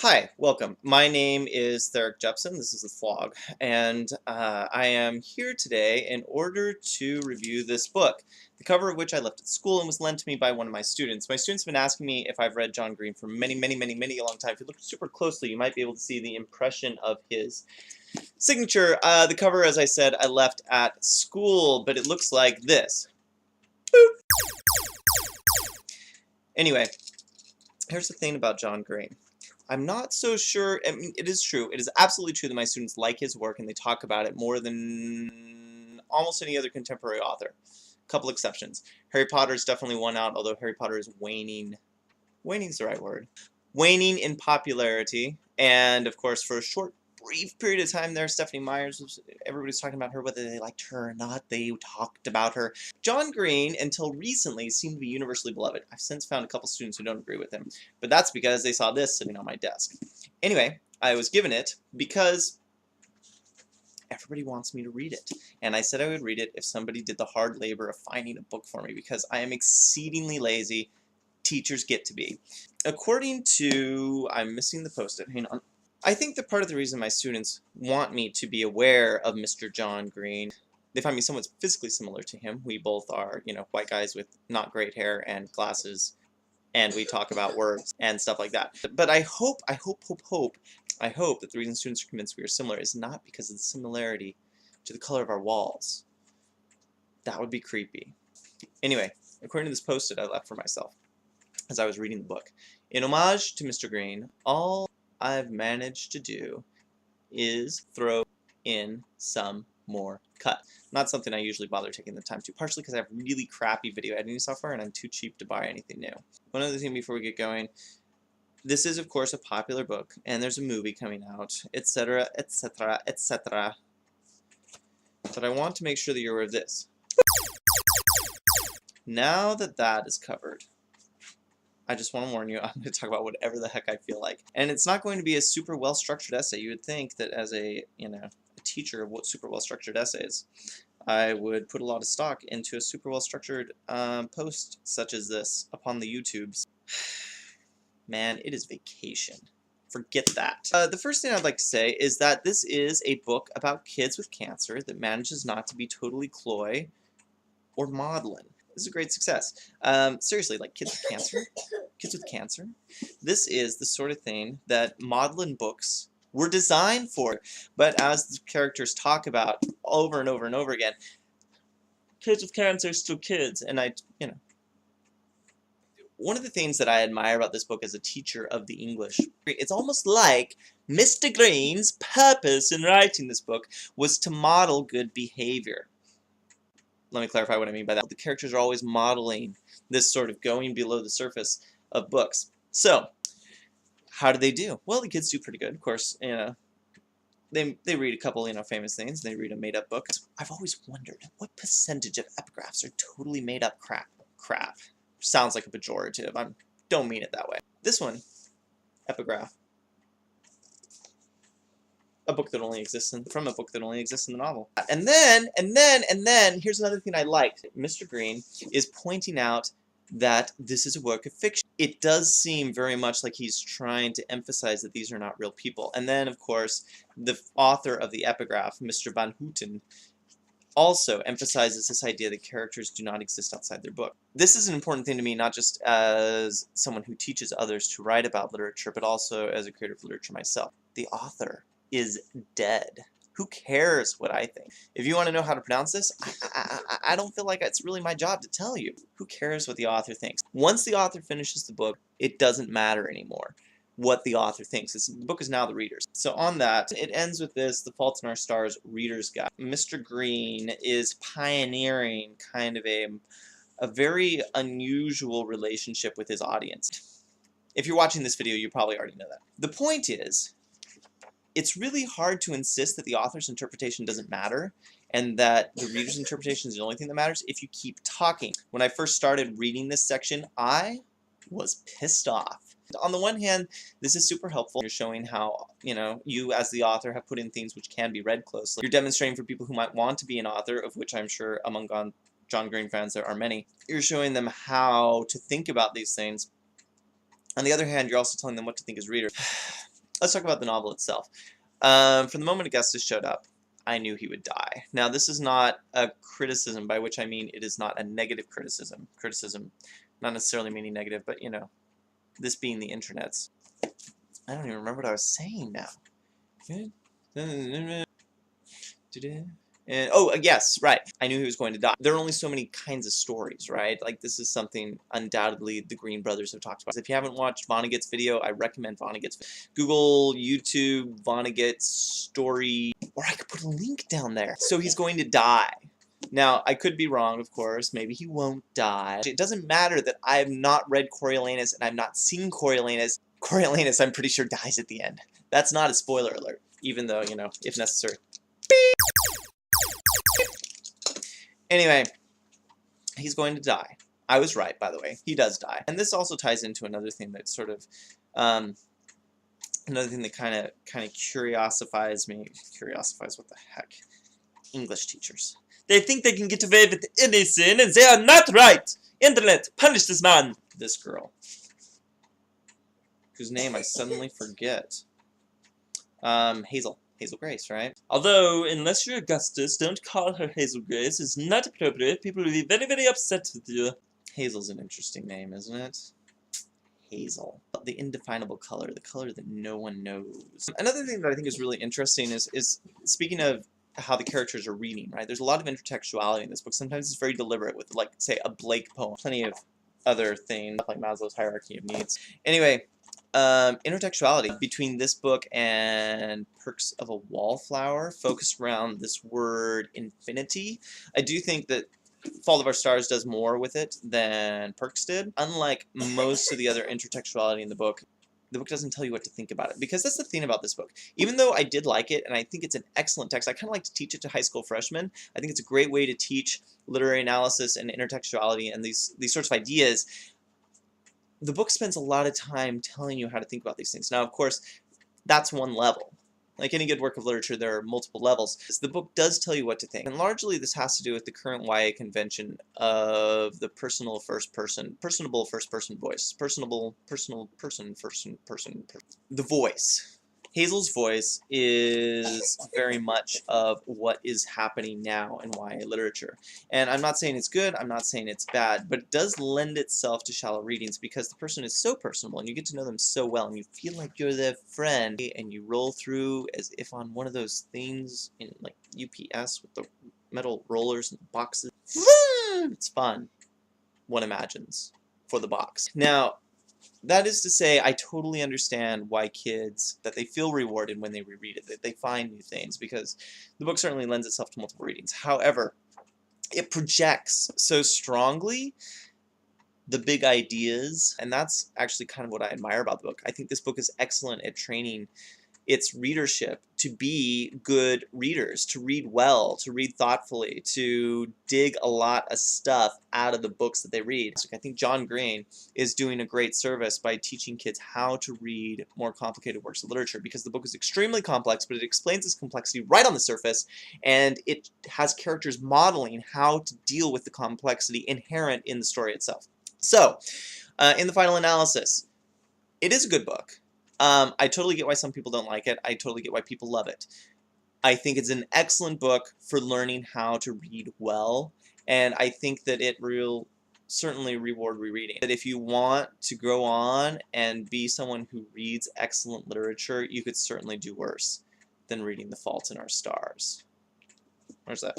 Hi, welcome. My name is Theric. This is the Thvlog, and I am here today in order to review this book, the cover of which I left at school and was lent to me by one of my students. My students have been asking me if I've read John Green for many a long time. If you look super closely, you might be able to see the impression of his signature. The cover, as I said, I left at school, but it looks like this. Boop. Anyway, here's the thing about John Green. I'm not so sure. I mean, it is true. It is absolutely true that my students like his work and they talk about it more than almost any other contemporary author. A couple exceptions. Harry Potter is definitely one out, although Harry Potter is waning. Waning's the right word. Waning in popularity. And, of course, for a short, brief period of time there, Stephanie Meyers, everybody's talking about her, whether they liked her or not, they talked about her. John Green, until recently, seemed to be universally beloved. I've since found a couple students who don't agree with him, but that's because they saw this sitting on my desk. Anyway, I was given it because everybody wants me to read it, and I said I would read it if somebody did the hard labor of finding a book for me, because I am exceedingly lazy. Teachers get to be. According to, I'm missing the post-it, hang on. I think that part of the reason my students want me to be aware of Mr. John Green, they find me somewhat physically similar to him. We both are, white guys with not great hair and glasses, and we talk about words and stuff like that. But I hope that the reason students are convinced we are similar is not because of the similarity to the color of our walls. That would be creepy. Anyway, according to this post-it I left for myself as I was reading the book, in homage to Mr. Green, all I've managed to do is throw in some more cut. Not something I usually bother taking the time to, partially because I have really crappy video editing software and I'm too cheap to buy anything new. One other thing before we get going, this is of course a popular book and there's a movie coming out, etc, etc, etc. But I want to make sure that you're aware of this. Now that that is covered, I just want to warn you, I'm going to talk about whatever the heck I feel like. And it's not going to be a super well-structured essay. You would think that as a teacher of what super well-structured essays, I would put a lot of stock into a super well-structured post such as this upon the YouTubes. Man, it is vacation. Forget that. The first thing I'd like to say is that this is a book about kids with cancer that manages not to be totally cloy or maudlin. This is a great success. Seriously, like kids with cancer? Kids with cancer? This is the sort of thing that maudlin books were designed for. But as the characters talk about over and over and over again, kids with cancer are still kids. And one of the things that I admire about this book as a teacher of the English, it's almost like Mr. Green's purpose in writing this book was to model good behavior. Let me clarify what I mean by that. The characters are always modeling this sort of going below the surface of books. So, how do they do? Well, the kids do pretty good. Of course, they read a couple, famous things. They read a made-up book. I've always wondered, what percentage of epigraphs are totally made-up crap? Crap. Sounds like a pejorative. I don't mean it that way. This one, epigraph. A book that only exists from a book that only exists in the novel. And then, here's another thing I liked. Mr. Green is pointing out that this is a work of fiction. It does seem very much like he's trying to emphasize that these are not real people. And then, of course, the author of the epigraph, Mr. Van Houten, also emphasizes this idea that characters do not exist outside their book. This is an important thing to me, not just as someone who teaches others to write about literature, but also as a creator of literature myself. The author is dead. Who cares what I think? If you want to know how to pronounce this, I don't feel like it's really my job to tell you. Who cares what the author thinks? Once the author finishes the book, it doesn't matter anymore what the author thinks. The book is now the reader's. So on that, it ends with this, The Fault in Our Stars Reader's Guide. Mr. Green is pioneering kind of a very unusual relationship with his audience. If you're watching this video, you probably already know that. The point is, it's really hard to insist that the author's interpretation doesn't matter and that the reader's interpretation is the only thing that matters if you keep talking. When I first started reading this section, I was pissed off. On the one hand, this is super helpful. You're showing how, you as the author have put in things which can be read closely. You're demonstrating for people who might want to be an author, of which I'm sure among John Green fans there are many. You're showing them how to think about these things. On the other hand, you're also telling them what to think as readers. let's talk about the novel itself. From the moment Augustus showed up, I knew he would die. Now, this is not a criticism, by which I mean it is not a negative criticism. Criticism, not necessarily meaning negative, but, you know, this being the internet's. I don't even remember what I was saying now. And, oh, yes, right. I knew he was going to die. There are only so many kinds of stories, right? Like, this is something undoubtedly the Green brothers have talked about. If you haven't watched Vonnegut's video, I recommend Vonnegut's video. Google, YouTube, Vonnegut's story, or I could put a link down there. So he's going to die. Now, I could be wrong, of course. Maybe he won't die. It doesn't matter that I have not read Coriolanus and I've not seen Coriolanus. Coriolanus, I'm pretty sure, dies at the end. That's not a spoiler alert, even though, you know, if necessary. Anyway, he's going to die. I was right, by the way. He does die. And this also ties into another thing that sort of, another thing that kind of curiosifies me. Curiosifies, what the heck? English teachers. They think they can get away with anything, and they are not right! Internet, punish this man! This girl. Whose name I suddenly forget. Hazel. Hazel Grace, right? Although, unless you're Augustus, don't call her Hazel Grace. It's not appropriate. People will be very, very upset with you. Hazel's an interesting name, isn't it? Hazel. The indefinable color. The color that no one knows. Another thing that I think is really interesting is speaking of how the characters are reading, right? There's a lot of intertextuality in this book. Sometimes it's very deliberate with, like, say, a Blake poem. Plenty of other things, like Maslow's hierarchy of needs. Anyway, intertextuality between this book and Perks of a Wallflower focused around this word infinity. I do think that Fault of Our Stars does more with it than Perks did. Unlike most of the other intertextuality in the book doesn't tell you what to think about it. Because that's the thing about this book. Even though I did like it, and I think it's an excellent text, I kind of like to teach it to high school freshmen. I think it's a great way to teach literary analysis and intertextuality and these sorts of ideas. The book spends a lot of time telling you how to think about these things. Now, of course, that's one level. Like any good work of literature, there are multiple levels. The book does tell you what to think. And largely this has to do with the current YA convention of the personable first person voice. The voice. Hazel's voice is very much of what is happening now in YA literature. And I'm not saying it's good, I'm not saying it's bad, but it does lend itself to shallow readings because the person is so personable and you get to know them so well and you feel like you're their friend and you roll through as if on one of those things in like UPS with the metal rollers and boxes. It's fun, one imagines, for the box. Now, that is to say, I totally understand why kids, that they feel rewarded when they reread it, that they find new things, because the book certainly lends itself to multiple readings. However, it projects so strongly the big ideas, and that's actually kind of what I admire about the book. I think this book is excellent at training its readership to be good readers, to read well, to read thoughtfully, to dig a lot of stuff out of the books that they read. I think John Green is doing a great service by teaching kids how to read more complicated works of literature, because the book is extremely complex, but it explains its complexity right on the surface, and it has characters modeling how to deal with the complexity inherent in the story itself. So, in the final analysis, it is a good book. I totally get why some people don't like it. I totally get why people love it. I think it's an excellent book for learning how to read well, and I think that it will certainly reward rereading. That if you want to go on and be someone who reads excellent literature, you could certainly do worse than reading The Fault in Our Stars. Where's that?